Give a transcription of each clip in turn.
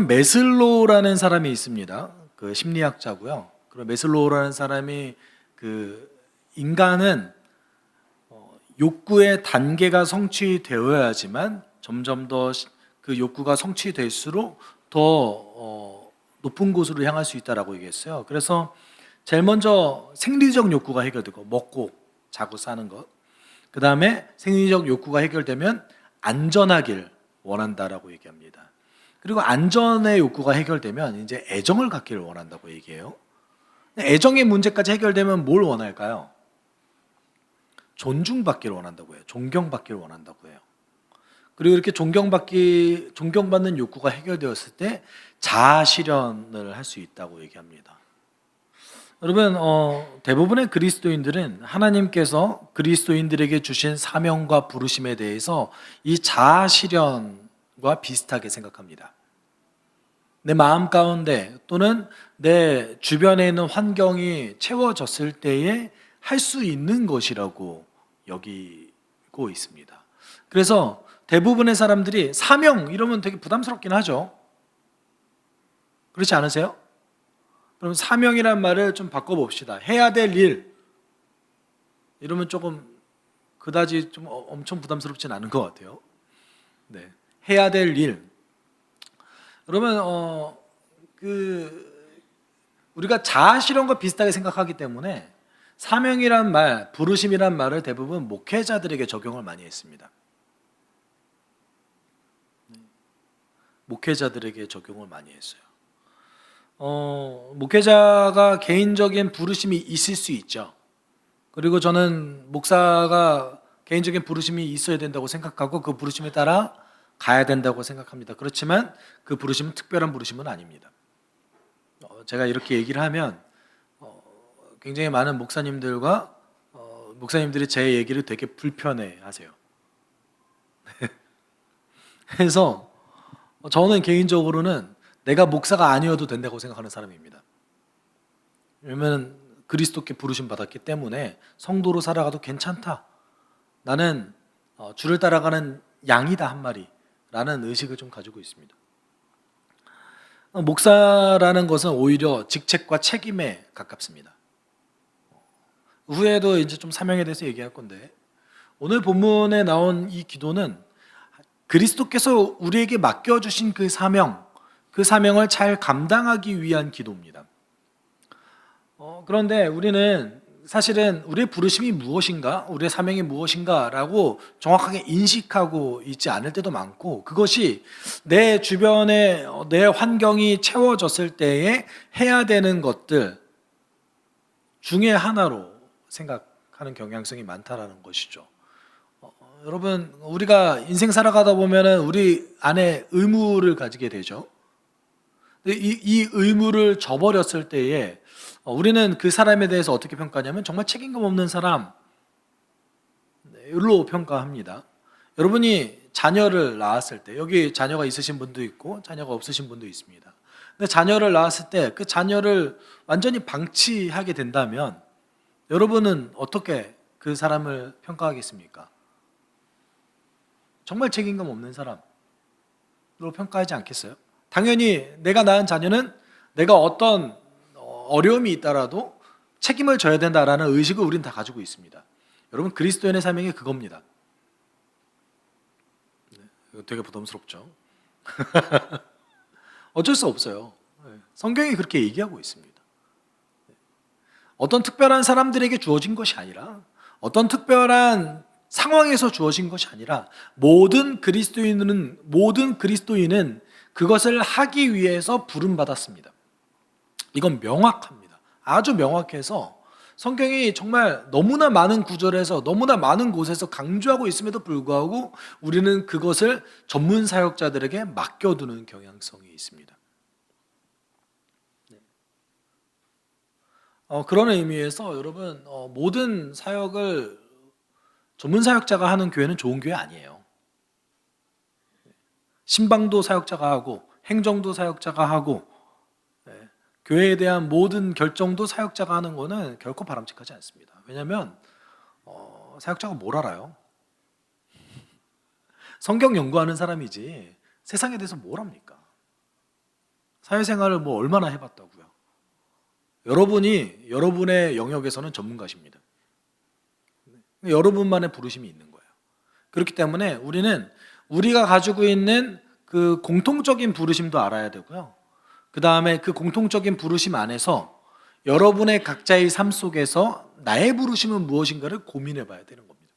여러분, 메슬로우라는 사람이 있습니다. 그 심리학자고요. 그리고 메슬로우라는 사람이 그 인간은 욕구의 단계가 성취되어야지만 점점 더 그 욕구가 성취될수록 더 높은 곳으로 향할 수 있다라고 얘기했어요. 그래서 제일 먼저 생리적 욕구가 해결되고, 먹고 자고 사는 것. 그 다음에 생리적 욕구가 해결되면 안전하길 원한다라고 얘기합니다. 그리고 안전의 욕구가 해결되면 이제 애정을 갖기를 원한다고 얘기해요. 애정의 문제까지 해결되면 뭘 원할까요? 존중받기를 원한다고 해요. 존경받기를 원한다고 해요. 그리고 이렇게 존경받는 욕구가 해결되었을 때 자아 실현을 할 수 있다고 얘기합니다. 여러분, 대부분의 그리스도인들은 하나님께서 그리스도인들에게 주신 사명과 부르심에 대해서 이 자아 실현과 비슷하게 생각합니다. 내 마음 가운데 또는 내 주변에 있는 환경이 채워졌을 때에 할 수 있는 것이라고 여기고 있습니다. 그래서 대부분의 사람들이 사명 이러면 되게 부담스럽긴 하죠. 그렇지 않으세요? 그럼 사명이란 말을 좀 바꿔봅시다. 해야 될 일 이러면 조금 그다지 좀 엄청 부담스럽진 않은 것 같아요. 네, 해야 될 일. 그러면 우리가 자아 실현과 비슷하게 생각하기 때문에 사명이란 말, 부르심이란 말을 대부분 목회자들에게 적용을 많이 했습니다. 목회자들에게 적용을 많이 했어요. 목회자가 개인적인 부르심이 있을 수 있죠. 그리고 저는 목사가 개인적인 부르심이 있어야 된다고 생각하고 그 부르심에 따라 가야 된다고 생각합니다. 그렇지만 그 부르심은 특별한 부르심은 아닙니다. 제가 이렇게 얘기를 하면 굉장히 많은 목사님들과 목사님들이 제 얘기를 되게 불편해 하세요. 그래서 저는 개인적으로는 내가 목사가 아니어도 된다고 생각하는 사람입니다. 왜냐하면 그리스도께 부르심 받았기 때문에 성도로 살아가도 괜찮다. 나는 주를 따라가는 양이다 한 마리라는 의식을 좀 가지고 있습니다. 목사라는 것은 오히려 직책과 책임에 가깝습니다. 후에도 이제 좀 사명에 대해서 얘기할 건데, 오늘 본문에 나온 이 기도는 그리스도께서 우리에게 맡겨주신 그 사명을 잘 감당하기 위한 기도입니다. 그런데 우리는 사실은 우리의 부르심이 무엇인가, 우리의 사명이 무엇인가라고 정확하게 인식하고 있지 않을 때도 많고, 그것이 내 주변에 내 환경이 채워졌을 때에 해야 되는 것들 중에 하나로 생각하는 경향성이 많다라는 것이죠. 여러분, 우리가 인생 살아가다 보면은 우리 안에 의무를 가지게 되죠. 이 의무를 저버렸을 때에 우리는 그 사람에 대해서 어떻게 평가하냐면 정말 책임감 없는 사람로 평가합니다. 여러분이 자녀를 낳았을 때, 여기 자녀가 있으신 분도 있고 자녀가 없으신 분도 있습니다. 근데 자녀를 낳았을 때 그 자녀를 완전히 방치하게 된다면 여러분은 어떻게 그 사람을 평가하겠습니까? 정말 책임감 없는 사람으로 평가하지 않겠어요? 당연히 내가 낳은 자녀는 내가 어떤 어려움이 있더라도 책임을 져야 된다라는 의식을 우리는 다 가지고 있습니다. 여러분, 그리스도인의 사명이 그겁니다. 이거 되게 부담스럽죠? 어쩔 수 없어요. 성경이 그렇게 얘기하고 있습니다. 어떤 특별한 사람들에게 주어진 것이 아니라, 어떤 특별한 상황에서 주어진 것이 아니라 모든 그리스도인은 그것을 하기 위해서 부름받았습니다. 이건 명확합니다. 아주 명확해서 성경이 정말 너무나 많은 구절에서 너무나 많은 곳에서 강조하고 있음에도 불구하고 우리는 그것을 전문 사역자들에게 맡겨두는 경향성이 있습니다. 그런 의미에서 여러분, 모든 사역을 전문 사역자가 하는 교회는 좋은 교회 아니에요. 신방도 사역자가 하고 행정도 사역자가 하고 교회에 대한 모든 결정도 사역자가 하는 거는 결코 바람직하지 않습니다. 왜냐하면 사역자가 뭘 알아요? 성경 연구하는 사람이지 세상에 대해서 뭘 합니까? 사회생활을 뭐 얼마나 해봤다고요. 여러분이 여러분의 영역에서는 전문가십니다. 여러분만의 부르심이 있는 거예요. 그렇기 때문에 우리는 우리가 가지고 있는 그 공통적인 부르심도 알아야 되고요. 그 다음에 그 공통적인 부르심 안에서 여러분의 각자의 삶 속에서 나의 부르심은 무엇인가를 고민해 봐야 되는 겁니다.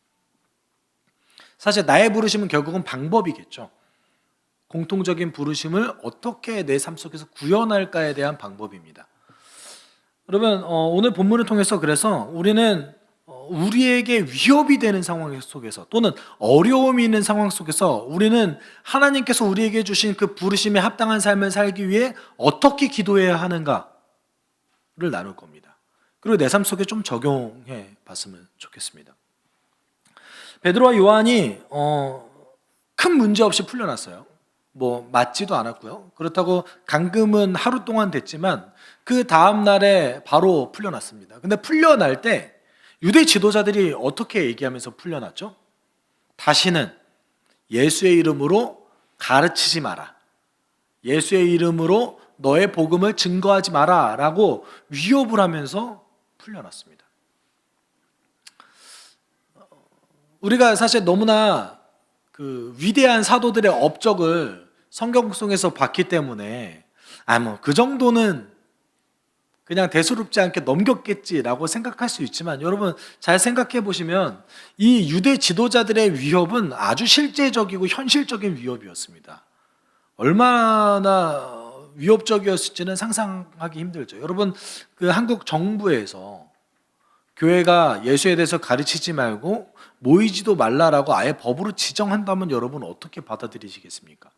사실 나의 부르심은 결국은 방법이겠죠. 공통적인 부르심을 어떻게 내 삶 속에서 구현할까에 대한 방법입니다. 여러분, 오늘 본문을 통해서 그래서 우리는 우리에게 위협이 되는 상황 속에서 또는 어려움이 있는 상황 속에서 우리는 하나님께서 우리에게 주신 그 부르심에 합당한 삶을 살기 위해 어떻게 기도해야 하는가를 나눌 겁니다. 그리고 내 삶 속에 좀 적용해 봤으면 좋겠습니다. 베드로와 요한이 큰 문제 없이 풀려났어요. 뭐 맞지도 않았고요. 그렇다고 감금은 하루 동안 됐지만 그 다음 날에 바로 풀려났습니다. 근데 풀려날 때 유대 지도자들이 어떻게 얘기하면서 풀려났죠? 다시는 예수의 이름으로 가르치지 마라. 예수의 이름으로 너의 복음을 증거하지 마라 라고 위협을 하면서 풀려났습니다. 우리가 사실 너무나 그 위대한 사도들의 업적을 성경 속에서 봤기 때문에 뭐 그 정도는 그냥 대수롭지 않게 넘겼겠지라고 생각할 수 있지만 여러분 잘 생각해 보시면 이 유대 지도자들의 위협은 아주 실제적이고 현실적인 위협이었습니다. 얼마나 위협적이었을지는 상상하기 힘들죠. 여러분 그 한국 정부에서 교회가 예수에 대해서 가르치지 말고 모이지도 말라라고 아예 법으로 지정한다면 여러분 어떻게 받아들이시겠습니까?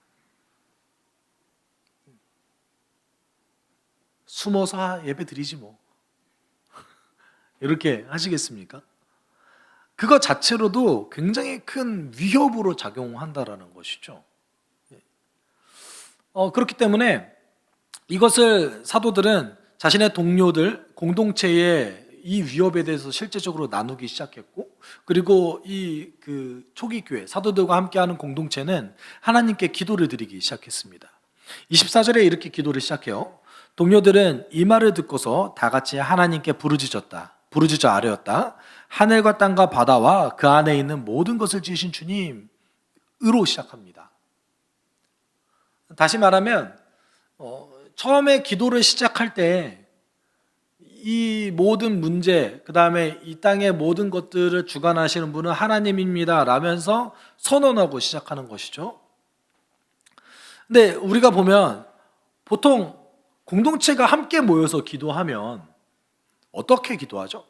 숨어서 예배 드리지 뭐 이렇게 하시겠습니까? 그거 자체로도 굉장히 큰 위협으로 작용한다라는 것이죠. 그렇기 때문에 이것을 사도들은 자신의 동료들, 공동체에 이 위협에 대해서 실제적으로 나누기 시작했고, 그리고 이 그 초기 교회, 사도들과 함께하는 공동체는 하나님께 기도를 드리기 시작했습니다. 24절에 이렇게 기도를 시작해요. 동료들은 이 말을 듣고서 다 같이 하나님께 부르짖어 아뢰었다. 하늘과 땅과 바다와 그 안에 있는 모든 것을 지으신 주님으로 시작합니다. 다시 말하면 처음에 기도를 시작할 때 이 모든 문제, 그 다음에 이 땅의 모든 것들을 주관하시는 분은 하나님입니다 라면서 선언하고 시작하는 것이죠. 근데 우리가 보면 보통 공동체가 함께 모여서 기도하면 어떻게 기도하죠?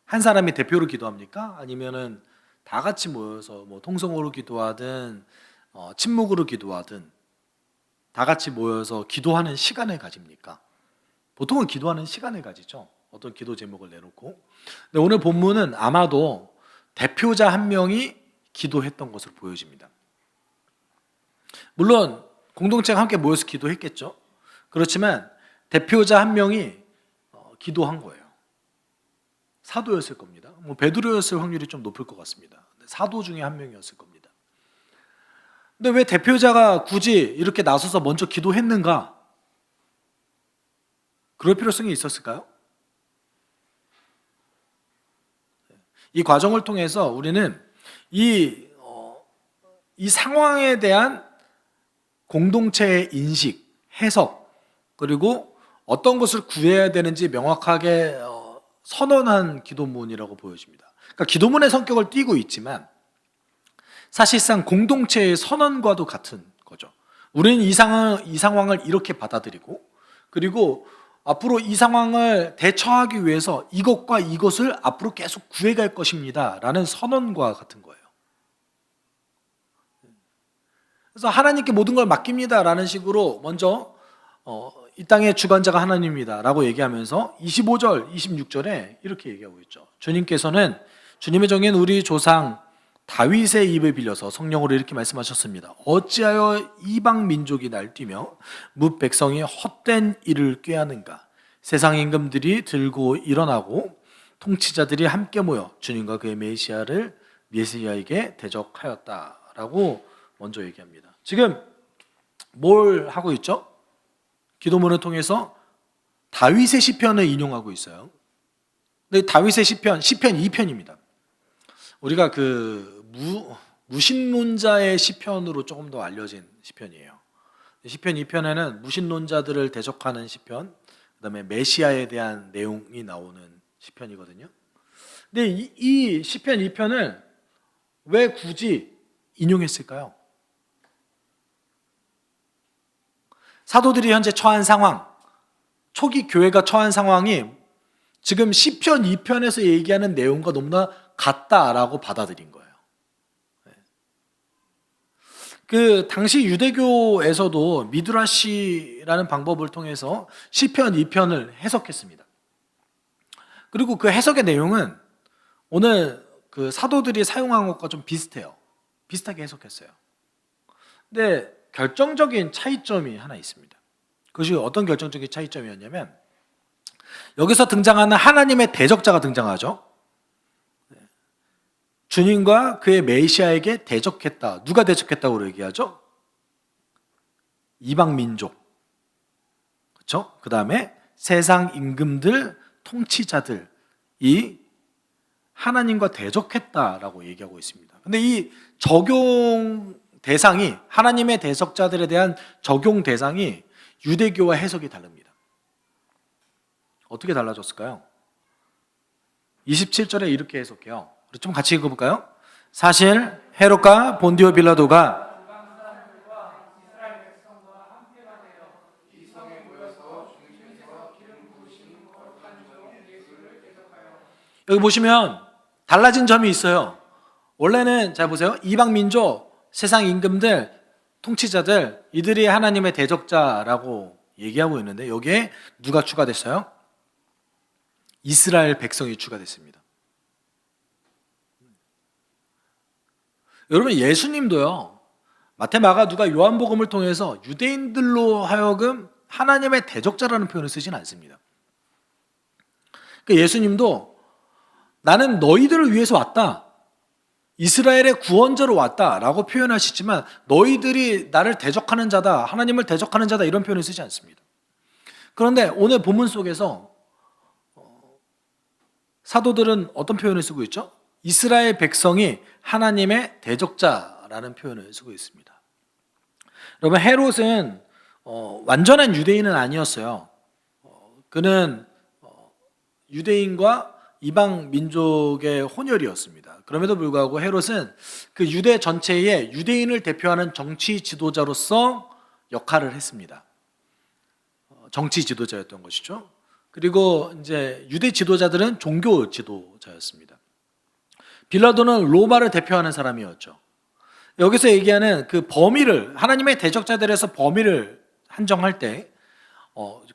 한 사람이 대표로 기도합니까? 아니면은 다 같이 모여서 뭐 통성으로 기도하든 침묵으로 기도하든 다 같이 모여서 기도하는 시간을 가집니까? 보통은 기도하는 시간을 가지죠. 어떤 기도 제목을 내놓고. 근데 오늘 본문은 아마도 대표자 한 명이 기도했던 것으로 보여집니다. 물론 공동체가 함께 모여서 기도했겠죠. 그렇지만 대표자 한 명이 기도한 거예요. 사도였을 겁니다. 뭐 베드로였을 확률이 좀 높을 것 같습니다. 사도 중에 한 명이었을 겁니다. 근데 왜 대표자가 굳이 이렇게 나서서 먼저 기도했는가? 그럴 필요성이 있었을까요? 이 과정을 통해서 우리는 이 상황에 대한 공동체의 인식, 해석, 그리고 어떤 것을 구해야 되는지 명확하게 선언한 기도문이라고 보여집니다. 그러니까 기도문의 성격을 띠고 있지만 사실상 공동체의 선언과도 같은 거죠. 우리는 이 상황을 이렇게 받아들이고, 그리고 앞으로 이 상황을 대처하기 위해서 이것과 이것을 앞으로 계속 구해갈 것입니다 라는 선언과 같은 거예요. 그래서 하나님께 모든 걸 맡깁니다 라는 식으로 먼저 이 땅의 주관자가 하나님입니다 라고 얘기하면서 25절, 26절에 이렇게 얘기하고 있죠. 주님께서는 주님의 종인 우리 조상 다윗의 입을 빌려서 성령으로 이렇게 말씀하셨습니다. 어찌하여 이방 민족이 날뛰며 뭇 백성이 헛된 일을 꾀하는가. 세상 임금들이 들고 일어나고 통치자들이 함께 모여 주님과 그의 메시아에게 대적하였다라고 먼저 얘기합니다. 지금 뭘 하고 있죠? 기도문을 통해서 다윗의 시편을 인용하고 있어요. 근데 다윗의 시편 2편입니다. 우리가 그 무신론자의 시편으로 조금 더 알려진 시편이에요. 시편 2편에는 무신론자들을 대적하는 시편, 그다음에 메시아에 대한 내용이 나오는 시편이거든요. 근데 이 시편 2편을 왜 굳이 인용했을까요? 사도들이 현재 처한 상황, 초기 교회가 처한 상황이 지금 시편 2편에서 얘기하는 내용과 너무나 같다라고 받아들인 거예요. 그 당시 유대교에서도 미드라시라는 방법을 통해서 시편 2편을 해석했습니다. 그리고 그 해석의 내용은 오늘 그 사도들이 사용한 것과 좀 비슷해요. 비슷하게 해석했어요. 근데 결정적인 차이점이 하나 있습니다. 그것이 어떤 결정적인 차이점이었냐면 여기서 등장하는 하나님의 대적자가 등장하죠. 주님과 그의 메시아에게 대적했다. 누가 대적했다고 얘기하죠? 이방 민족. 그렇죠? 그 다음에 세상 임금들, 통치자들이 하나님과 대적했다라고 얘기하고 있습니다. 근데 이 적용 대상이, 하나님의 대적자들에 대한 적용 대상이 유대교와 해석이 다릅니다. 어떻게 달라졌을까요? 27절에 이렇게 해석해요. 좀 같이 읽어볼까요? 사실 헤롯과 본디오 빌라도가 여기 보시면 달라진 점이 있어요. 원래는 잘 보세요. 이방 민족, 세상 임금들, 통치자들, 이들이 하나님의 대적자라고 얘기하고 있는데 여기에 누가 추가됐어요? 이스라엘 백성이 추가됐습니다. 여러분, 예수님도요, 마태, 마가, 누가, 요한복음을 통해서 유대인들로 하여금 하나님의 대적자라는 표현을 쓰진 않습니다. 그러니까 예수님도 나는 너희들을 위해서 왔다, 이스라엘의 구원자로 왔다라고 표현하시지만 너희들이 나를 대적하는 자다, 하나님을 대적하는 자다 이런 표현을 쓰지 않습니다. 그런데 오늘 본문 속에서 사도들은 어떤 표현을 쓰고 있죠? 이스라엘 백성이 하나님의 대적자라는 표현을 쓰고 있습니다. 여러분, 헤롯은 완전한 유대인은 아니었어요. 그는 유대인과 이방 민족의 혼혈이었습니다. 그럼에도 불구하고 헤롯은 그 유대 전체의 유대인을 대표하는 정치 지도자로서 역할을 했습니다. 정치 지도자였던 것이죠. 그리고 이제 유대 지도자들은 종교 지도자였습니다. 빌라도는 로마를 대표하는 사람이었죠. 여기서 얘기하는 그 범위를, 하나님의 대적자들에서 범위를 한정할 때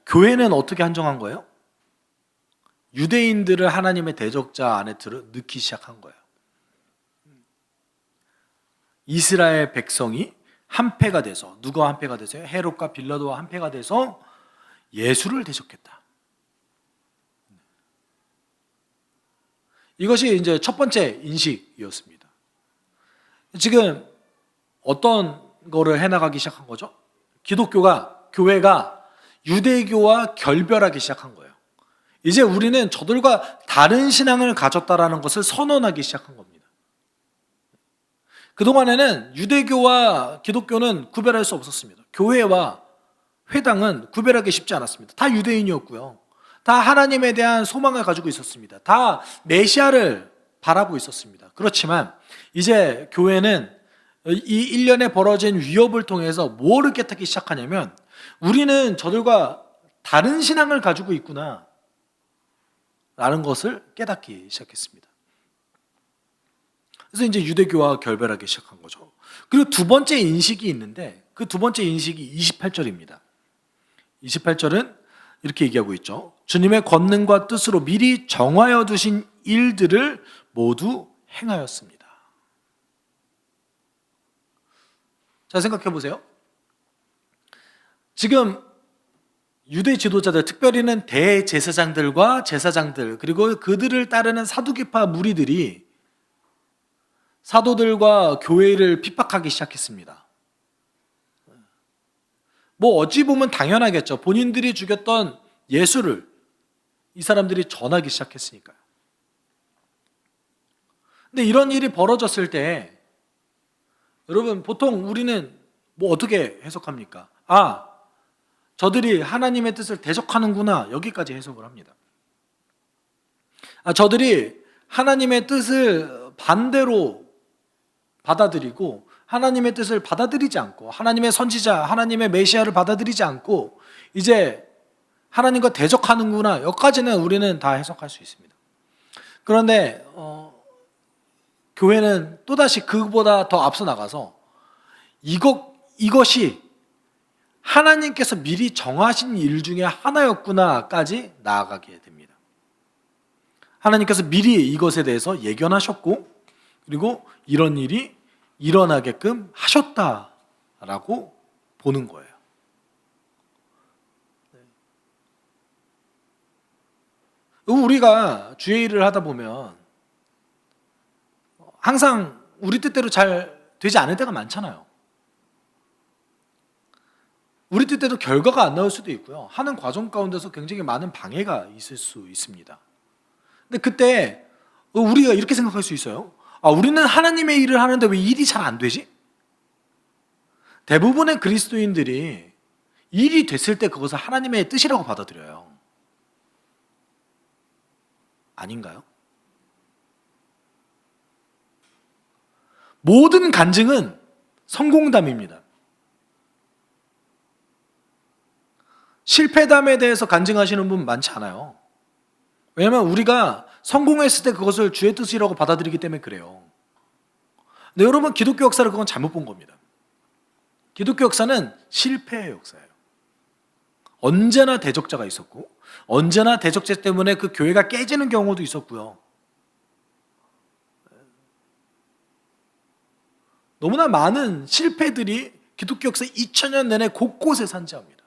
교회는 어떻게 한정한 거예요? 유대인들을 하나님의 대적자 안에 넣기 시작한 거예요. 이스라엘 백성이 한패가 돼서, 누가 한패가 돼서요? 헤롯과 빌라도와 한패가 돼서 예수를 대적했다. 이것이 이제 첫 번째 인식이었습니다. 지금 어떤 거를 해나가기 시작한 거죠? 교회가 유대교와 결별하기 시작한 거예요. 이제 우리는 저들과 다른 신앙을 가졌다라는 것을 선언하기 시작한 겁니다. 그동안에는 유대교와 기독교는 구별할 수 없었습니다. 교회와 회당은 구별하기 쉽지 않았습니다. 다 유대인이었고요. 다 하나님에 대한 소망을 가지고 있었습니다. 다 메시아를 바라고 있었습니다. 그렇지만 이제 교회는 이 일련에 벌어진 위협을 통해서 뭐를 깨닫기 시작하냐면 우리는 저들과 다른 신앙을 가지고 있구나 라는 것을 깨닫기 시작했습니다. 그래서 이제 유대교와 결별하기 시작한 거죠. 그리고 두 번째 인식이 있는데 그 두 번째 인식이 28절입니다. 28절은 이렇게 얘기하고 있죠. 주님의 권능과 뜻으로 미리 정하여 두신 일들을 모두 행하였습니다. 자, 생각해 보세요. 지금 유대 지도자들, 특별히는 대제사장들과 제사장들, 그리고 그들을 따르는 사두개파 무리들이 사도들과 교회를 핍박하기 시작했습니다. 뭐 어찌 보면 당연하겠죠. 본인들이 죽였던 예수를 이 사람들이 전하기 시작했으니까요. 근데 이런 일이 벌어졌을 때 여러분 보통 우리는 뭐 어떻게 해석합니까? 아, 저들이 하나님의 뜻을 대적하는구나, 여기까지 해석을 합니다. 아, 저들이 하나님의 뜻을 반대로 받아들이고 하나님의 뜻을 받아들이지 않고 하나님의 선지자, 하나님의 메시아를 받아들이지 않고 이제 하나님과 대적하는구나, 여기까지는 우리는 다 해석할 수 있습니다. 그런데 교회는 또다시 그보다 더 앞서 나가서 이것이 하나님께서 미리 정하신 일 중에 하나였구나까지 나아가게 됩니다. 하나님께서 미리 이것에 대해서 예견하셨고 그리고 이런 일이 일어나게끔 하셨다라고 보는 거예요. 우리가 주의 일을 하다 보면 항상 우리 뜻대로 잘 되지 않을 때가 많잖아요. 우리 뜻대로 결과가 안 나올 수도 있고요. 하는 과정 가운데서 굉장히 많은 방해가 있을 수 있습니다. 근데 그때 우리가 이렇게 생각할 수 있어요. 아, 우리는 하나님의 일을 하는데 왜 일이 잘 안 되지? 대부분의 그리스도인들이 일이 됐을 때 그것을 하나님의 뜻이라고 받아들여요. 아닌가요? 모든 간증은 성공담입니다. 실패담에 대해서 간증하시는 분 많지 않아요. 왜냐하면 우리가 성공했을 때 그것을 주의 뜻이라고 받아들이기 때문에 그래요. 근데 여러분, 기독교 역사를 그건 잘못 본 겁니다. 기독교 역사는 실패의 역사예요. 언제나 대적자가 있었고 언제나 대적자 때문에 그 교회가 깨지는 경우도 있었고요. 너무나 많은 실패들이 기독교 역사 2000년 내내 곳곳에 산재합니다.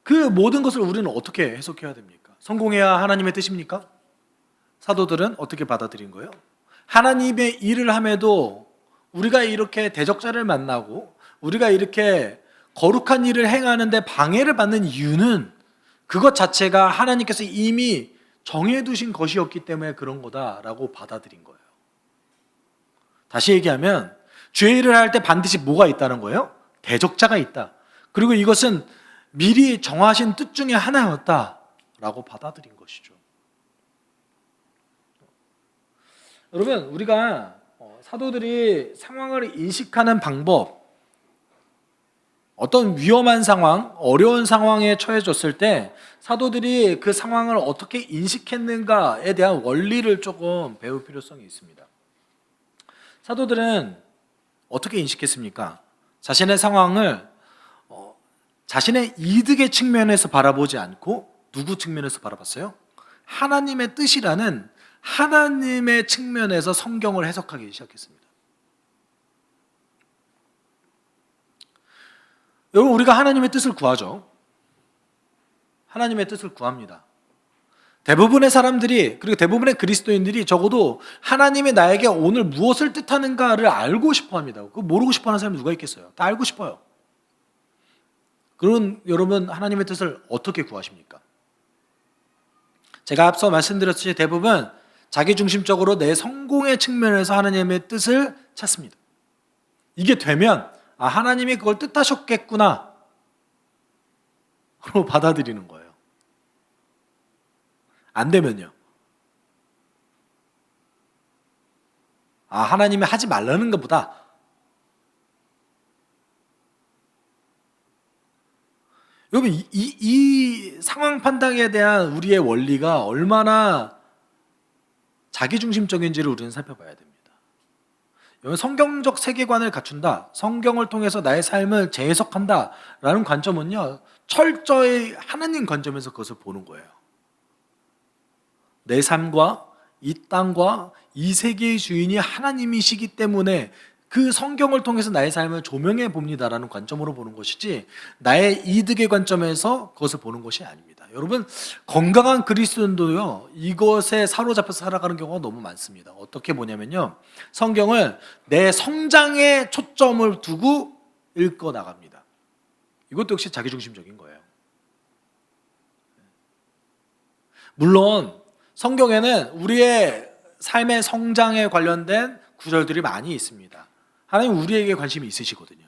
그 모든 것을 우리는 어떻게 해석해야 됩니까? 성공해야 하나님의 뜻입니까? 사도들은 어떻게 받아들인 거예요? 하나님의 일을 함에도 우리가 이렇게 대적자를 만나고 우리가 이렇게 거룩한 일을 행하는데 방해를 받는 이유는 그것 자체가 하나님께서 이미 정해두신 것이었기 때문에 그런 거다라고 받아들인 거예요. 다시 얘기하면 주의 일을 할 때 반드시 뭐가 있다는 거예요? 대적자가 있다. 그리고 이것은 미리 정하신 뜻 중에 하나였다라고 받아들인 것이죠. 여러분, 우리가 사도들이 상황을 인식하는 방법, 어떤 위험한 상황, 어려운 상황에 처해졌을 때 사도들이 그 상황을 어떻게 인식했는가에 대한 원리를 조금 배울 필요성이 있습니다. 사도들은 어떻게 인식했습니까? 자신의 상황을 자신의 이득의 측면에서 바라보지 않고 누구 측면에서 바라봤어요? 하나님의 뜻이라는 하나님의 측면에서 성경을 해석하기 시작했습니다. 여러분, 우리가 하나님의 뜻을 구하죠. 하나님의 뜻을 구합니다. 대부분의 사람들이, 그리고 대부분의 그리스도인들이 적어도 하나님이 나에게 오늘 무엇을 뜻하는가를 알고 싶어 합니다. 그거 모르고 싶어 하는 사람이 누가 있겠어요? 다 알고 싶어요. 그럼 여러분, 하나님의 뜻을 어떻게 구하십니까? 제가 앞서 말씀드렸듯이 대부분 자기중심적으로 내 성공의 측면에서 하나님의 뜻을 찾습니다. 이게 되면 하나님이 그걸 뜻하셨겠구나 로 받아들이는 거예요. 안 되면요, 하나님이 하지 말라는 것보다 여러분, 이 상황 판단에 대한 우리의 원리가 얼마나 자기중심적인지를 우리는 살펴봐야 됩니다. 성경적 세계관을 갖춘다, 성경을 통해서 나의 삶을 재해석한다 라는 관점은요, 철저히 하나님 관점에서 그것을 보는 거예요. 내 삶과 이 땅과 이 세계의 주인이 하나님이시기 때문에 그 성경을 통해서 나의 삶을 조명해 봅니다라는 관점으로 보는 것이지 나의 이득의 관점에서 그것을 보는 것이 아닙니다. 여러분, 건강한 그리스도인도요 이것에 사로잡혀서 살아가는 경우가 너무 많습니다. 어떻게 보냐면요, 성경을 내 성장에 초점을 두고 읽어 나갑니다. 이것도 역시 자기중심적인 거예요. 물론 성경에는 우리의 삶의 성장에 관련된 구절들이 많이 있습니다. 하나님 우리에게 관심이 있으시거든요.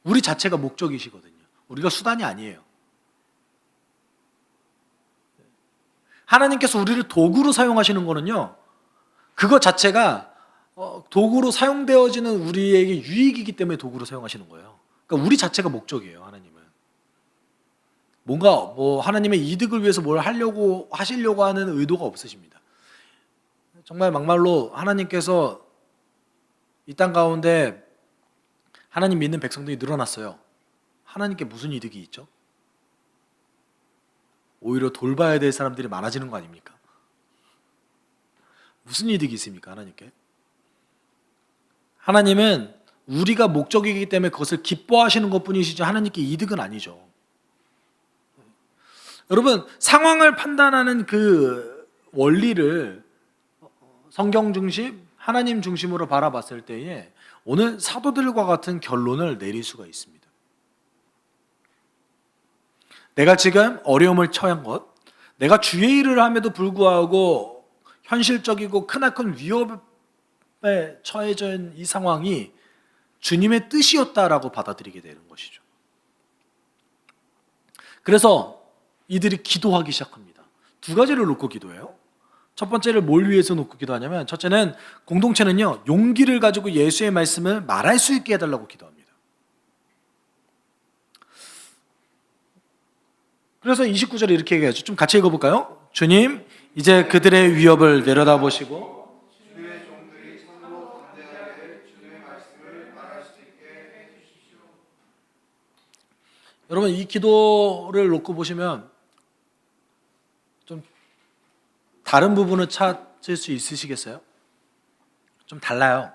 우리 자체가 목적이시거든요. 우리가 수단이 아니에요. 하나님께서 우리를 도구로 사용하시는 거는요, 그것 자체가 도구로 사용되어지는 우리에게 유익이기 때문에 도구로 사용하시는 거예요. 그러니까 우리 자체가 목적이에요. 하나님은 뭔가 하나님의 이득을 위해서 뭘 하시려고 하는 의도가 없으십니다. 정말 막말로 하나님께서 이 땅 가운데 하나님 믿는 백성들이 늘어났어요. 하나님께 무슨 이득이 있죠? 오히려 돌봐야 될 사람들이 많아지는 거 아닙니까? 무슨 이득이 있습니까, 하나님께? 하나님은 우리가 목적이기 때문에 그것을 기뻐하시는 것뿐이시지 하나님께 이득은 아니죠. 여러분, 상황을 판단하는 그 원리를 성경 중심, 하나님 중심으로 바라봤을 때에 오늘 사도들과 같은 결론을 내릴 수가 있습니다. 내가 지금 어려움을 처한 것, 내가 주의 일을 함에도 불구하고 현실적이고 크나큰 위협에 처해져 있는 이 상황이 주님의 뜻이었다라고 받아들이게 되는 것이죠. 그래서 이들이 기도하기 시작합니다. 두 가지를 놓고 기도해요. 첫 번째를 뭘 위해서 놓고 기도하냐면, 첫째는 공동체는요 용기를 가지고 예수의 말씀을 말할 수 있게 해달라고 기도합니다. 그래서 29절에 이렇게 얘기하죠. 좀 같이 읽어볼까요? 주님, 이제 그들의 위협을 내려다보시고 주의 종들이 참으로 담대하게 주의 말씀을 말할 수 있게 해주십시오. 여러분, 이 기도를 놓고 보시면 좀 다른 부분을 찾을 수 있으시겠어요? 좀 달라요.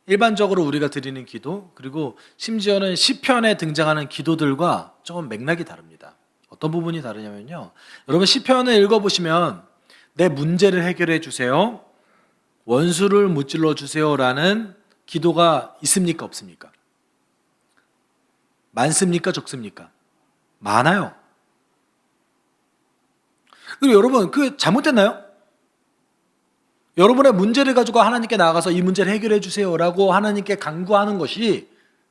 일반적으로 우리가 드리는 기도, 그리고 심지어는 시편에 등장하는 기도들과 조금 맥락이 다릅니다. 어떤 부분이 다르냐면요, 여러분 시편을 읽어보시면 내 문제를 해결해 주세요, 원수를 무찔러 주세요라는 기도가 있습니까, 없습니까? 많습니까, 적습니까? 많아요. 그리고 여러분, 그 잘못됐나요? 여러분의 문제를 가지고 하나님께 나아가서 이 문제를 해결해 주세요라고 하나님께 간구하는 것이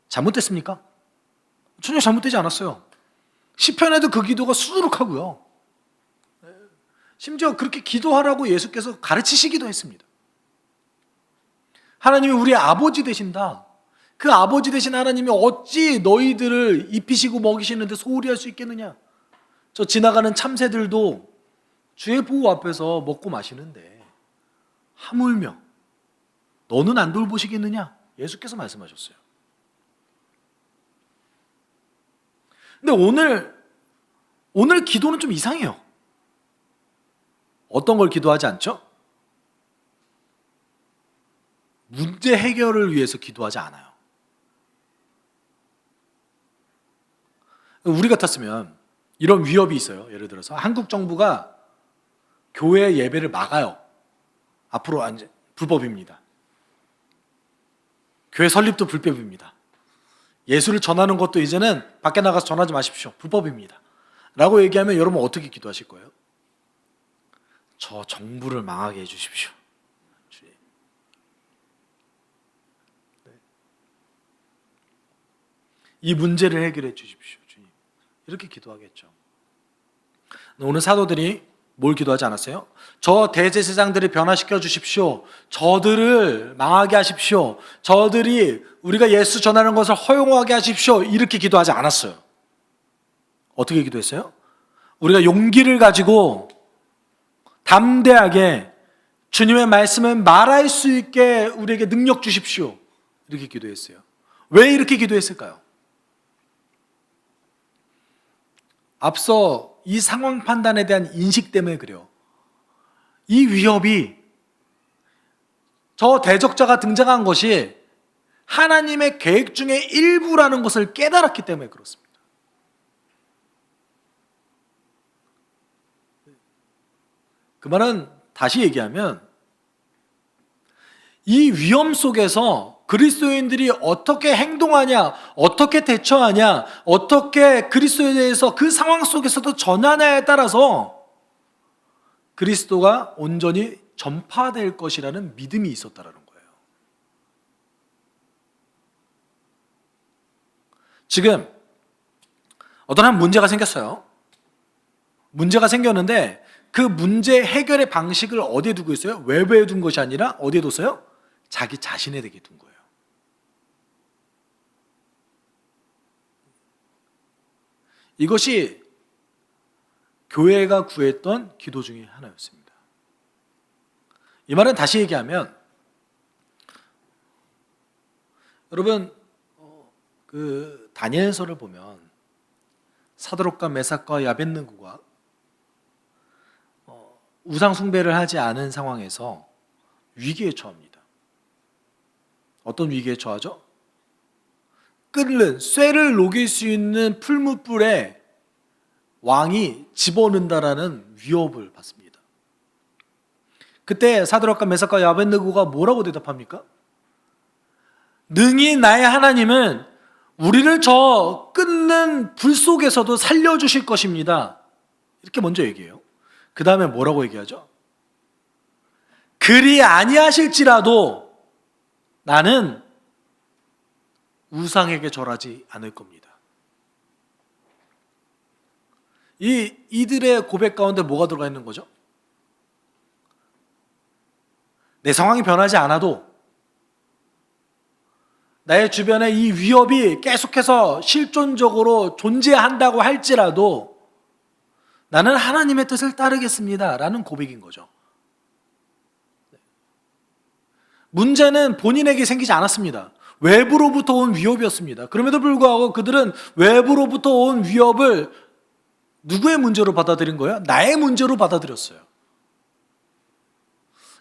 잘못됐습니까? 전혀 잘못되지 않았어요. 시편에도 그 기도가 수두룩하고요. 심지어 그렇게 기도하라고 예수께서 가르치시기도 했습니다. 하나님이 우리의 아버지 되신다. 그 아버지 되신 하나님이 어찌 너희들을 입히시고 먹이시는데 소홀히 할 수 있겠느냐? 저 지나가는 참새들도 주의 보호 앞에서 먹고 마시는데 하물며 너는 안 돌보시겠느냐? 예수께서 말씀하셨어요. 근데 오늘 기도는 좀 이상해요. 어떤 걸 기도하지 않죠? 문제 해결을 위해서 기도하지 않아요. 우리 같았으면 이런 위협이 있어요. 예를 들어서 한국 정부가 교회 예배를 막아요. 앞으로 불법입니다. 교회 설립도 불법입니다. 예수를 전하는 것도 이제는 밖에 나가서 전하지 마십시오. 불법입니다. 라고 얘기하면 여러분 어떻게 기도하실 거예요? 저 정부를 망하게 해주십시오. 이 문제를 해결해 주십시오, 주님. 이렇게 기도하겠죠. 오늘 사도들이 뭘 기도하지 않았어요? 저 대제사장들을 변화시켜 주십시오. 저들을 망하게 하십시오. 저들이 우리가 예수 전하는 것을 허용하게 하십시오. 이렇게 기도하지 않았어요. 어떻게 기도했어요? 우리가 용기를 가지고 담대하게 주님의 말씀을 말할 수 있게 우리에게 능력 주십시오. 이렇게 기도했어요. 왜 이렇게 기도했을까요? 앞서 이 상황 판단에 대한 인식 때문에 그래요. 이 위협이 저 대적자가 등장한 것이 하나님의 계획 중의 일부라는 것을 깨달았기 때문에 그렇습니다. 그 말은 다시 얘기하면 이 위험 속에서 그리스도인들이 어떻게 행동하냐, 어떻게 대처하냐, 어떻게 그리스도에 대해서 그 상황 속에서도 전하냐에 따라서 그리스도가 온전히 전파될 것이라는 믿음이 있었다라는 거예요. 지금 어떤 한 문제가 생겼어요. 문제가 생겼는데 그 문제 해결의 방식을 어디에 두고 있어요? 외부에 둔 것이 아니라 어디에 뒀어요? 자기 자신에게 둔 거예요. 이것이 교회가 구했던 기도 중에 하나였습니다. 이 말은 다시 얘기하면 여러분 그 다니엘서를 보면 사드락과 메삭과 야벳느고가 우상 숭배를 하지 않은 상황에서 위기에 처합니다. 어떤 위기에 처하죠? 끓는 쇠를 녹일 수 있는 풀무불에 왕이 집어넣는다라는 위협을 받습니다. 그때 사드락과 메삭과 야벳느고가 뭐라고 대답합니까? 능히 나의 하나님은 우리를 저 끓는 불 속에서도 살려주실 것입니다. 이렇게 먼저 얘기해요. 그 다음에 뭐라고 얘기하죠? 그리 아니하실지라도 나는 우상에게 절하지 않을 겁니다. 이들의 고백 가운데 뭐가 들어가 있는 거죠? 내 상황이 변하지 않아도 나의 주변에 이 위협이 계속해서 실존적으로 존재한다고 할지라도 나는 하나님의 뜻을 따르겠습니다 라는 고백인 거죠. 문제는 본인에게 생기지 않았습니다. 외부로부터 온 위협이었습니다. 그럼에도 불구하고 그들은 외부로부터 온 위협을 누구의 문제로 받아들인 거예요? 나의 문제로 받아들였어요.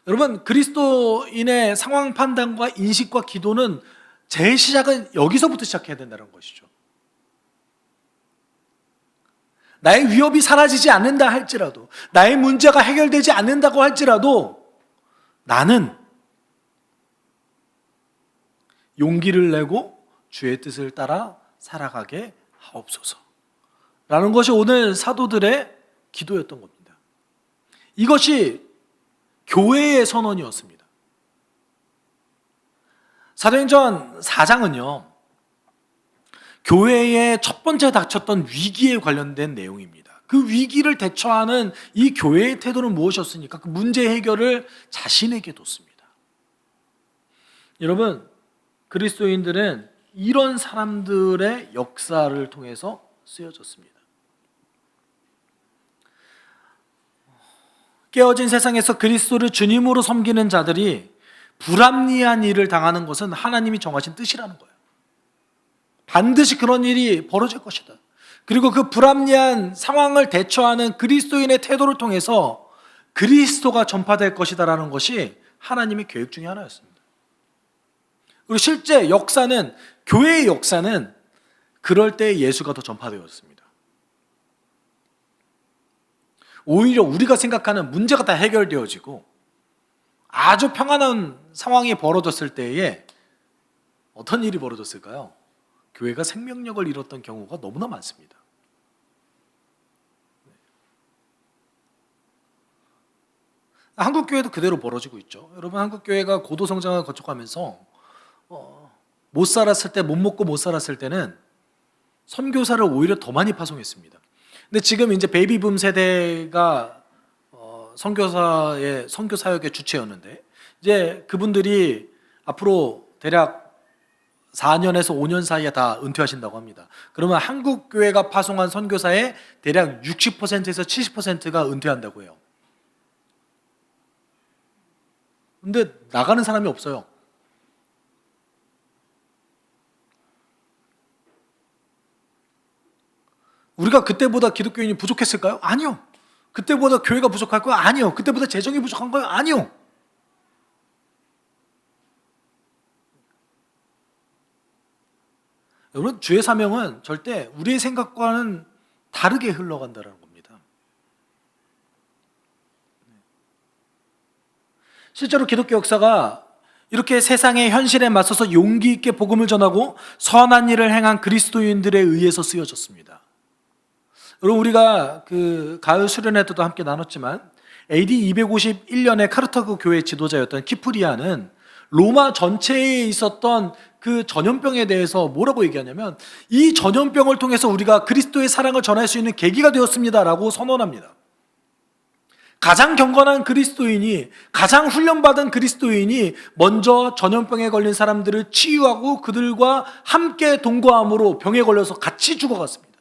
여러분, 그리스도인의 상황 판단과 인식과 기도는 제 시작은 여기서부터 시작해야 된다는 것이죠. 나의 위협이 사라지지 않는다 할지라도, 나의 문제가 해결되지 않는다고 할지라도 나는 용기를 내고 주의 뜻을 따라 살아가게 하옵소서 라는 것이 오늘 사도들의 기도였던 겁니다. 이것이 교회의 선언이었습니다. 사도행전 4장은요 교회의 첫 번째 닥쳤던 위기에 관련된 내용입니다. 그 위기를 대처하는 이 교회의 태도는 무엇이었습니까? 그 문제 해결을 자신에게 뒀습니다. 여러분, 그리스도인들은 이런 사람들의 역사를 통해서 쓰여졌습니다. 깨어진 세상에서 그리스도를 주님으로 섬기는 자들이 불합리한 일을 당하는 것은 하나님이 정하신 뜻이라는 거예요. 반드시 그런 일이 벌어질 것이다. 그리고 그 불합리한 상황을 대처하는 그리스도인의 태도를 통해서 그리스도가 전파될 것이다라는 것이 하나님의 계획 중에 하나였습니다. 그리고 실제 역사는, 교회의 역사는 그럴 때 예수가 더 전파되었습니다. 오히려 우리가 생각하는 문제가 다 해결되어지고 아주 평안한 상황이 벌어졌을 때에 어떤 일이 벌어졌을까요? 교회가 생명력을 잃었던 경우가 너무나 많습니다. 한국교회도 그대로 벌어지고 있죠. 여러분, 한국교회가 고도 성장을 거쳐가면서 못 살았을 때, 못 먹고 못 살았을 때는 선교사를 오히려 더 많이 파송했습니다. 근데 지금 이제 베이비붐 세대가 선교사의 선교 사역의 주체였는데 이제 그분들이 앞으로 대략 4년에서 5년 사이에 다 은퇴하신다고 합니다. 그러면 한국 교회가 파송한 선교사의 대략 60%에서 70%가 은퇴한다고 해요. 근데 나가는 사람이 없어요. 우리가 그때보다 기독교인이 부족했을까요? 아니요. 그때보다 교회가 부족할 거요? 아니요. 그때보다 재정이 부족한 거요? 아니요. 여러분, 주의 사명은 절대 우리의 생각과는 다르게 흘러간다는 겁니다. 실제로 기독교 역사가 이렇게 세상의 현실에 맞서서 용기 있게 복음을 전하고 선한 일을 행한 그리스도인들에 의해서 쓰여졌습니다. 여러분, 우리가 그 가을 수련회 때도 함께 나눴지만 AD 251년에 카르타고 교회 지도자였던 키프리아는 로마 전체에 있었던 그 전염병에 대해서 뭐라고 얘기하냐면, 이 전염병을 통해서 우리가 그리스도의 사랑을 전할 수 있는 계기가 되었습니다라고 선언합니다. 가장 경건한 그리스도인이, 가장 훈련받은 그리스도인이 먼저 전염병에 걸린 사람들을 치유하고 그들과 함께 동거함으로 병에 걸려서 같이 죽어갔습니다.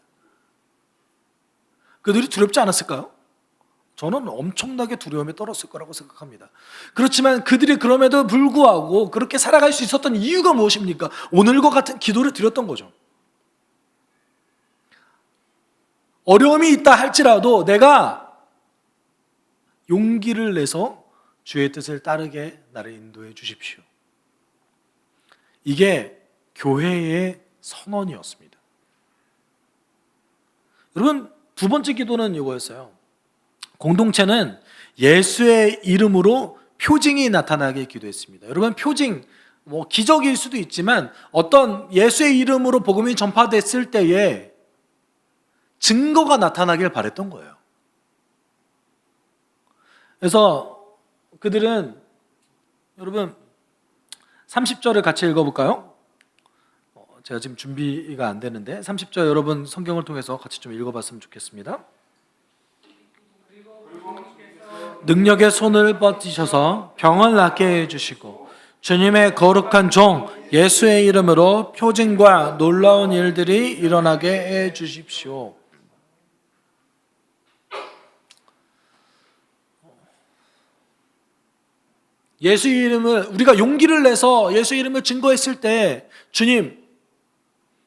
그들이 두렵지 않았을까요? 저는 엄청나게 두려움에 떨었을 거라고 생각합니다. 그렇지만 그들이 그럼에도 불구하고 그렇게 살아갈 수 있었던 이유가 무엇입니까? 오늘과 같은 기도를 드렸던 거죠. 어려움이 있다 할지라도 내가 용기를 내서 주의 뜻을 따르게 나를 인도해 주십시오. 이게 교회의 선언이었습니다. 여러분, 두 번째 기도는 이거였어요. 공동체는 예수의 이름으로 표징이 나타나게 기도했습니다. 여러분, 표징, 기적일 수도 있지만 어떤 예수의 이름으로 복음이 전파됐을 때에 증거가 나타나길 바랬던 거예요. 그래서 그들은, 여러분 30절을 같이 읽어볼까요? 제가 지금 준비가 안 되는데 30절 여러분 성경을 통해서 같이 좀 읽어봤으면 좋겠습니다. 능력의 손을 뻗으셔서 병을 낫게 해주시고 주님의 거룩한 종 예수의 이름으로 표징과 놀라운 일들이 일어나게 해주십시오. 예수 이름을, 우리가 용기를 내서 예수 이름을 증거했을 때 주님,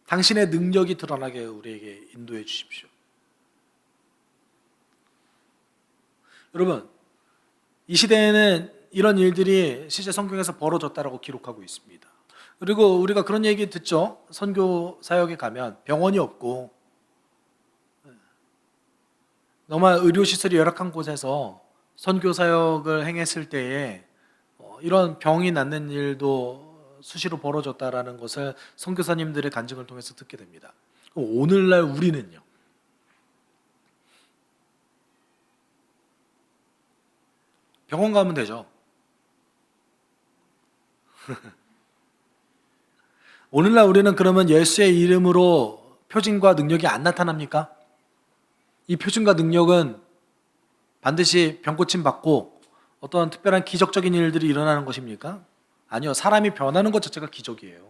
당신의 능력이 드러나게 우리에게 인도해 주십시오. 여러분, 이 시대에는 이런 일들이 실제 성경에서 벌어졌다라고 기록하고 있습니다. 그리고 우리가 그런 얘기 듣죠. 선교 사역에 가면 병원이 없고 너무 의료시설이 열악한 곳에서 선교 사역을 행했을 때에 이런 병이 낫는 일도 수시로 벌어졌다라는 것을 선교사님들의 간증을 통해서 듣게 됩니다. 오늘날 우리는요, 병원 가면 되죠. 오늘날 우리는 그러면 예수의 이름으로 표징과 능력이 안 나타납니까? 이 표징과 능력은 반드시 병고침 받고 어떤 특별한 기적적인 일들이 일어나는 것입니까? 아니요, 사람이 변하는 것 자체가 기적이에요.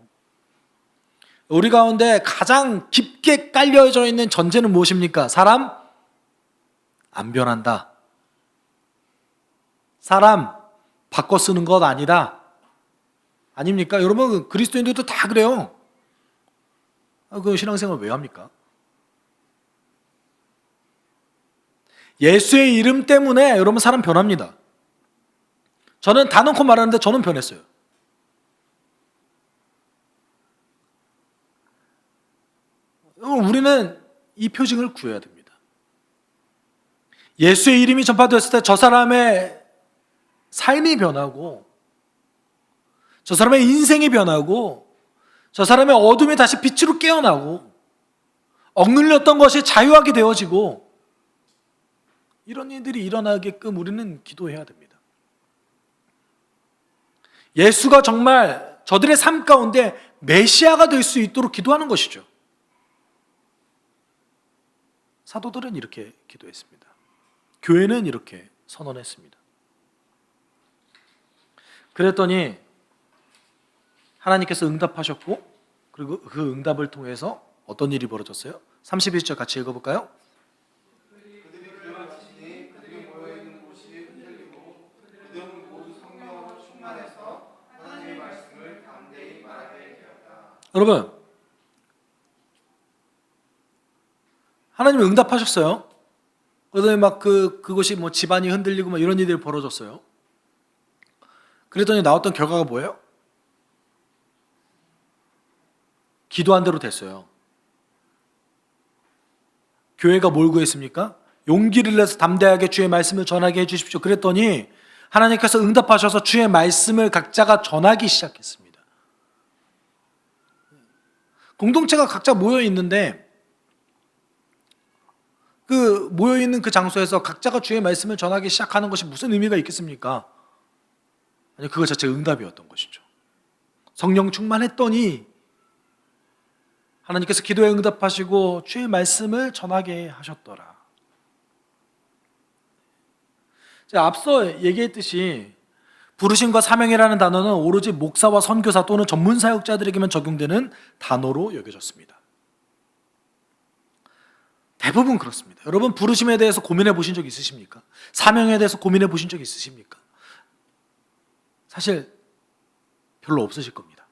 우리 가운데 가장 깊게 깔려져 있는 전제는 무엇입니까? 사람 안 변한다. 사람 바꿔 쓰는 것 아니다. 아닙니까? 여러분, 그리스도인들도 다 그래요. 그 신앙생활 왜 합니까? 예수의 이름 때문에 여러분 사람 변합니다. 저는 다 놓고 말하는데 저는 변했어요. 우리는 이 표징을 구해야 됩니다. 예수의 이름이 전파되었을 때 저 사람의 삶이 변하고 저 사람의 인생이 변하고 저 사람의 어둠이 다시 빛으로 깨어나고 억눌렸던 것이 자유하게 되어지고 이런 일들이 일어나게끔 우리는 기도해야 됩니다. 예수가 정말 저들의 삶 가운데 메시아가 될 수 있도록 기도하는 것이죠. 사도들은 이렇게 기도했습니다. 교회는 이렇게 선언했습니다. 그랬더니 하나님께서 응답하셨고, 그리고 그 응답을 통해서 어떤 일이 벌어졌어요? 31절 같이 읽어볼까요? 그들이 기도를 마치니 그들이 모여있는 곳이 흔들리고 그들은 모두 성령으로 충만해서 하나님의 말씀을 담대히 말하게 되었다. 여러분, 하나님이 응답하셨어요. 그러더니 막 그것이 집안이 흔들리고 막 이런 일들이 벌어졌어요. 그랬더니 나왔던 결과가 뭐예요? 기도한 대로 됐어요. 교회가 뭘 구했습니까? 용기를 내서 담대하게 주의 말씀을 전하게 해주십시오. 그랬더니 하나님께서 응답하셔서 주의 말씀을 각자가 전하기 시작했습니다. 공동체가 각자 모여 있는데 그 모여 있는 그 장소에서 각자가 주의 말씀을 전하기 시작하는 것이 무슨 의미가 있겠습니까? 아니, 그거 자체가 응답이었던 것이죠. 성령 충만했더니 하나님께서 기도에 응답하시고 주의 말씀을 전하게 하셨더라. 제가 앞서 얘기했듯이 부르심과 사명이라는 단어는 오로지 목사와 선교사 또는 전문 사역자들에게만 적용되는 단어로 여겨졌습니다. 대부분 그렇습니다. 여러분, 부르심에 대해서 고민해 보신 적 있으십니까? 사명에 대해서 고민해 보신 적 있으십니까? 사실 별로 없으실 겁니다.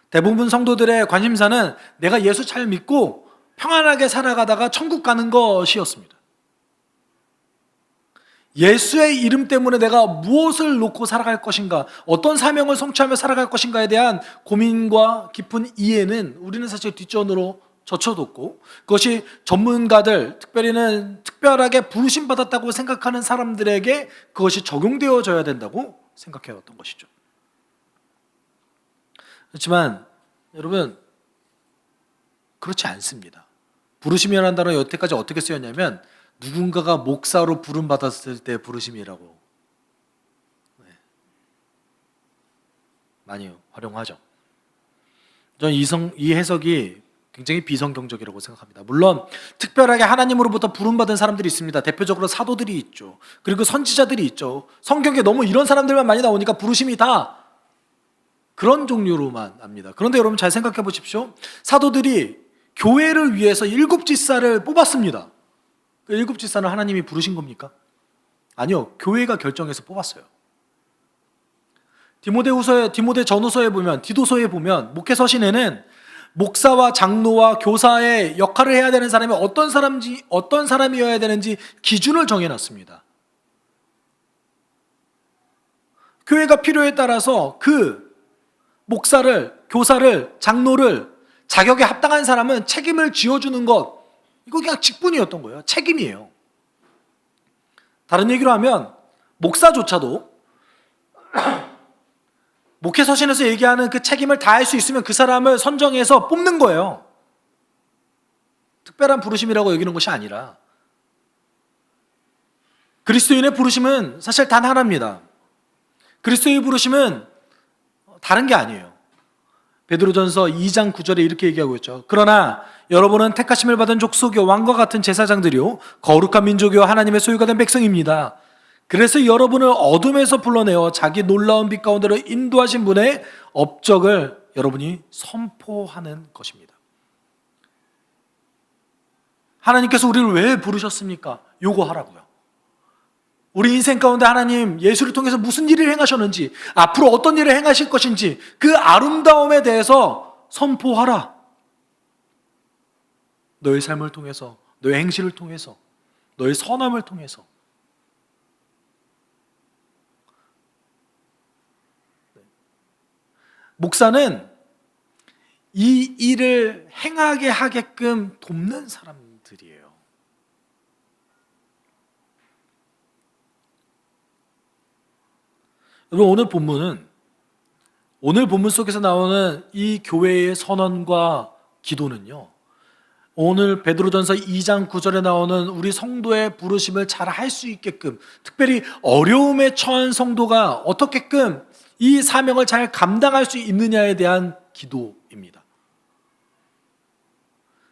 대부분 성도들의 관심사는 내가 예수 잘 믿고 평안하게 살아가다가 천국 가는 것이었습니다. 예수의 이름 때문에 내가 무엇을 놓고 살아갈 것인가, 어떤 사명을 성취하며 살아갈 것인가에 대한 고민과 깊은 이해는 우리는 사실 뒷전으로 젖혀뒀고, 그것이 전문가들, 특별하게 부르심 받았다고 생각하는 사람들에게 그것이 적용되어져야 된다고 생각해왔던 것이죠. 그렇지만 여러분, 그렇지 않습니다. 부르심이라는 단어가 여태까지 어떻게 쓰였냐면 누군가가 목사로 부름받았을 때 부르심이라고 많이 활용하죠. 저는 이 해석이 굉장히 비성경적이라고 생각합니다. 물론 특별하게 하나님으로부터 부름받은 사람들이 있습니다. 대표적으로 사도들이 있죠. 그리고 선지자들이 있죠. 성경에 너무 이런 사람들만 많이 나오니까 부르심이 다 그런 종류로만 압니다. 그런데 여러분 잘 생각해 보십시오. 사도들이 교회를 위해서 7지사를 뽑았습니다. 그 7지사는 하나님이 부르신 겁니까? 아니요. 교회가 결정해서 뽑았어요. 디모데전후서에 보면, 디도서에 보면 목회 서신에는 목사와 장로와 교사의 역할을 해야 되는 사람이 어떤 사람이어야 되는지 기준을 정해놨습니다. 교회가 필요에 따라서 그 목사를, 교사를, 장로를 자격에 합당한 사람은 책임을 지어주는 것, 이거 그냥 직분이었던 거예요. 책임이에요. 다른 얘기로 하면 목사조차도 목회 서신에서 얘기하는 그 책임을 다할 수 있으면 그 사람을 선정해서 뽑는 거예요. 특별한 부르심이라고 여기는 것이 아니라 그리스도인의 부르심은 사실 단 하나입니다. 그리스도의 부르심은 다른 게 아니에요. 베드로전서 2장 9절에 이렇게 얘기하고 있죠. 그러나 여러분은 택하심을 받은 족속이요 왕과 같은 제사장들이요 거룩한 민족이요 하나님의 소유가 된 백성입니다. 그래서 여러분을 어둠에서 불러내어 자기 놀라운 빛 가운데로 인도하신 분의 업적을 여러분이 선포하는 것입니다. 하나님께서 우리를 왜 부르셨습니까? 요거 하라고요. 우리 인생 가운데 하나님 예수를 통해서 무슨 일을 행하셨는지, 앞으로 어떤 일을 행하실 것인지 그 아름다움에 대해서 선포하라. 너의 삶을 통해서, 너의 행실을 통해서, 너의 선함을 통해서. 목사는 이 일을 행하게 하게끔 돕는 사람들이에요. 여러분, 오늘 본문 속에서 나오는 이 교회의 선언과 기도는요, 오늘 베드로전서 2장 9절에 나오는 우리 성도의 부르심을 잘 할 수 있게끔, 특별히 어려움에 처한 성도가 어떻게끔 이 사명을 잘 감당할 수 있느냐에 대한 기도입니다.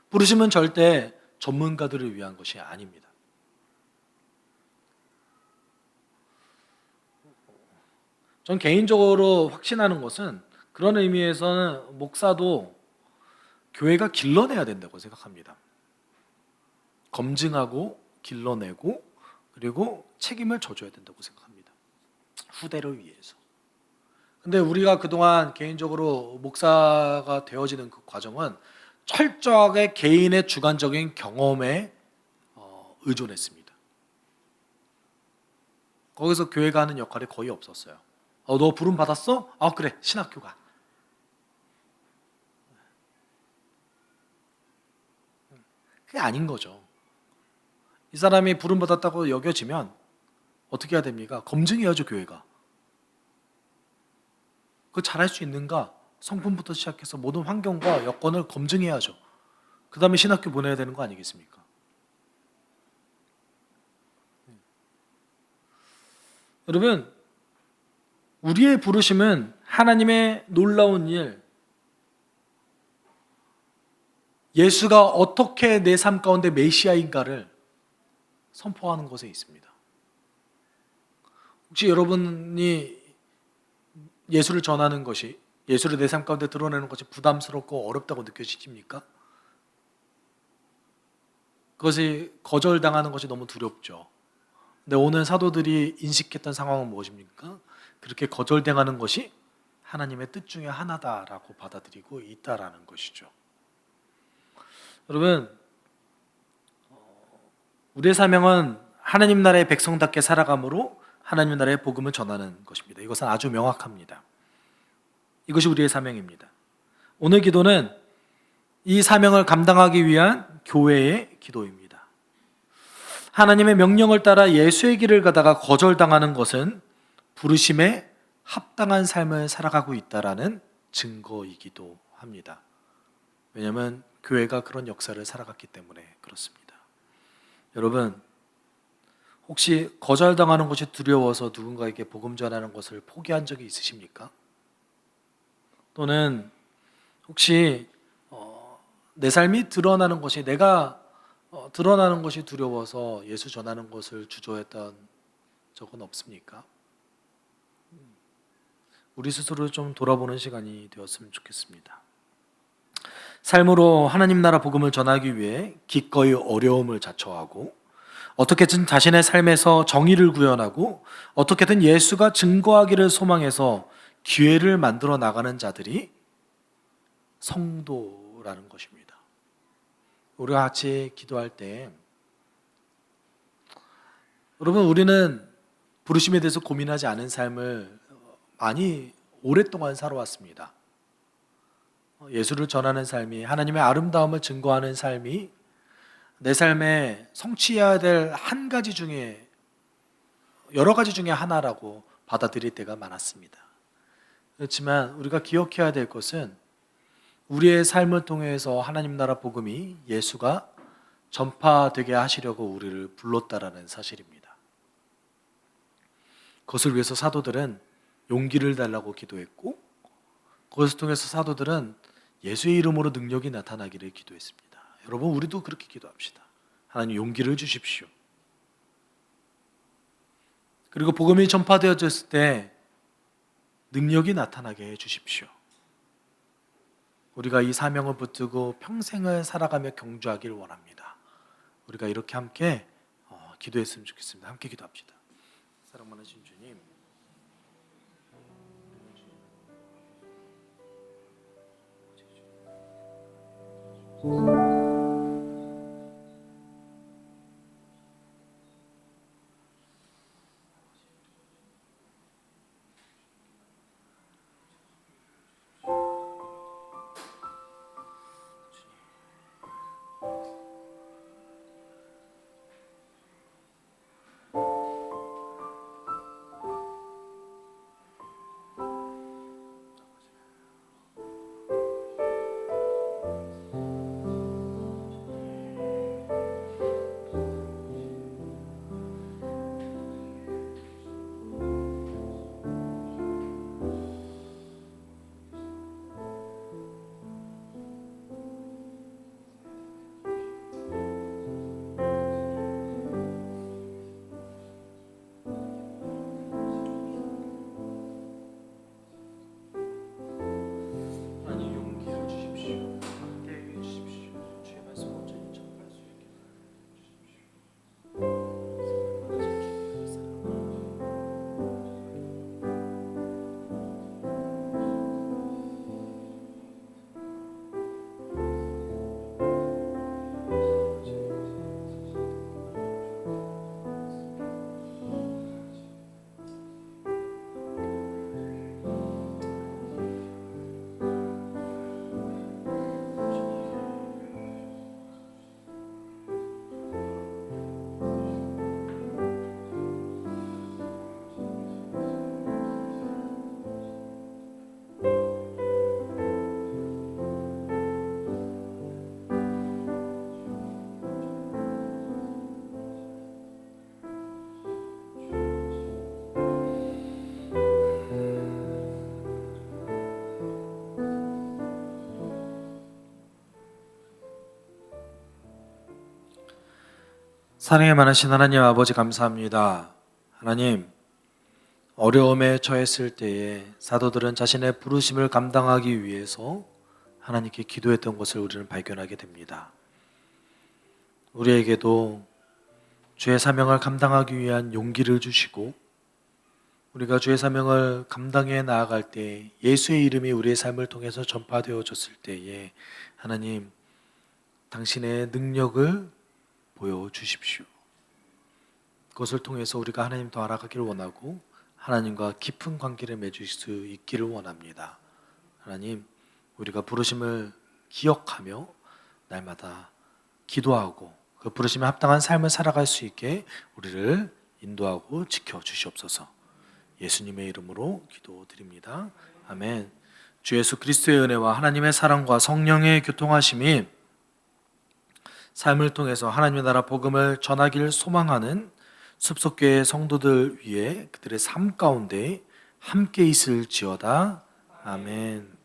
부르심은 절대 전문가들을 위한 것이 아닙니다. 전 개인적으로 확신하는 것은, 그런 의미에서는 목사도 교회가 길러내야 된다고 생각합니다. 검증하고 길러내고 그리고 책임을 져줘야 된다고 생각합니다. 후대를 위해서. 근데 우리가 그동안 개인적으로 목사가 되어지는 그 과정은 철저하게 개인의 주관적인 경험에 의존했습니다. 거기서 교회가 하는 역할이 거의 없었어요. 너 부름 받았어? 그래, 신학교 가. 그게 아닌 거죠. 이 사람이 부름받았다고 여겨지면 어떻게 해야 됩니까? 검증해야죠, 교회가. 그거 잘할 수 있는가? 성품부터 시작해서 모든 환경과 여건을 검증해야죠. 그 다음에 신학교 보내야 되는 거 아니겠습니까? 여러분, 우리의 부르심은 하나님의 놀라운 일, 예수가 어떻게 내 삶 가운데 메시아인가를 선포하는 것에 있습니다. 혹시 여러분이 예수를 전하는 것이, 예수를 내 삶 가운데 드러내는 것이 부담스럽고 어렵다고 느껴지십니까? 그것이 거절당하는 것이 너무 두렵죠. 근데 오늘 사도들이 인식했던 상황은 무엇입니까? 그렇게 거절당하는 것이 하나님의 뜻 중에 하나다라고 받아들이고 있다라는 것이죠. 여러분, 우리의 사명은 하나님 나라의 백성답게 살아감으로 하나님 나라의 복음을 전하는 것입니다. 이것은 아주 명확합니다. 이것이 우리의 사명입니다. 오늘 기도는 이 사명을 감당하기 위한 교회의 기도입니다. 하나님의 명령을 따라 예수의 길을 가다가 거절당하는 것은 부르심에 합당한 삶을 살아가고 있다라는 증거이기도 합니다. 왜냐하면 교회가 그런 역사를 살아갔기 때문에 그렇습니다. 여러분, 혹시 거절당하는 것이 두려워서 누군가에게 복음 전하는 것을 포기한 적이 있으십니까? 또는 혹시 내 삶이 드러나는 것이, 내가 드러나는 것이 두려워서 예수 전하는 것을 주저했던 적은 없습니까? 우리 스스로 좀 돌아보는 시간이 되었으면 좋겠습니다. 삶으로 하나님 나라 복음을 전하기 위해 기꺼이 어려움을 자처하고 어떻게든 자신의 삶에서 정의를 구현하고 어떻게든 예수가 증거하기를 소망해서 기회를 만들어 나가는 자들이 성도라는 것입니다. 우리가 같이 기도할 때, 여러분, 우리는 부르심에 대해서 고민하지 않은 삶을 많이 오랫동안 살아왔습니다. 예수를 전하는 삶이, 하나님의 아름다움을 증거하는 삶이 내 삶에 성취해야 될 한 가지 중에, 여러 가지 중에 하나라고 받아들일 때가 많았습니다. 그렇지만 우리가 기억해야 될 것은 우리의 삶을 통해서 하나님 나라 복음이 예수가 전파되게 하시려고 우리를 불렀다라는 사실입니다. 그것을 위해서 사도들은 용기를 달라고 기도했고, 그것을 통해서 사도들은 예수의 이름으로 능력이 나타나기를 기도했습니다. 여러분, 우리도 그렇게 기도합시다. 하나님, 용기를 주십시오. 그리고 복음이 전파되어졌을 때 능력이 나타나게 해주십시오. 우리가 이 사명을 붙들고 평생을 살아가며 경주하길 원합니다. 우리가 이렇게 함께 기도했으면 좋겠습니다. 함께 기도합시다. 사랑 많으신 주님, 사랑에 많으신 하나님 아버지 감사합니다. 하나님, 어려움에 처했을 때에 사도들은 자신의 부르심을 감당하기 위해서 하나님께 기도했던 것을 우리는 발견하게 됩니다. 우리에게도 주의 사명을 감당하기 위한 용기를 주시고 우리가 주의 사명을 감당해 나아갈 때 예수의 이름이 우리의 삶을 통해서 전파되어졌을 때에 하나님, 당신의 능력을 보여주십시오. 그것을 통해서 우리가 하나님 더 알아가기를 원하고 하나님과 깊은 관계를 맺을 수 있기를 원합니다. 하나님, 우리가 부르심을 기억하며 날마다 기도하고 그 부르심에 합당한 삶을 살아갈 수 있게 우리를 인도하고 지켜주시옵소서. 예수님의 이름으로 기도드립니다. 아멘. 주 예수 그리스도의 은혜와 하나님의 사랑과 성령의 교통하심이 삶을 통해서 하나님의 나라 복음을 전하기를 소망하는 숲속교회 성도들 위해 그들의 삶 가운데 함께 있을지어다. 아멘.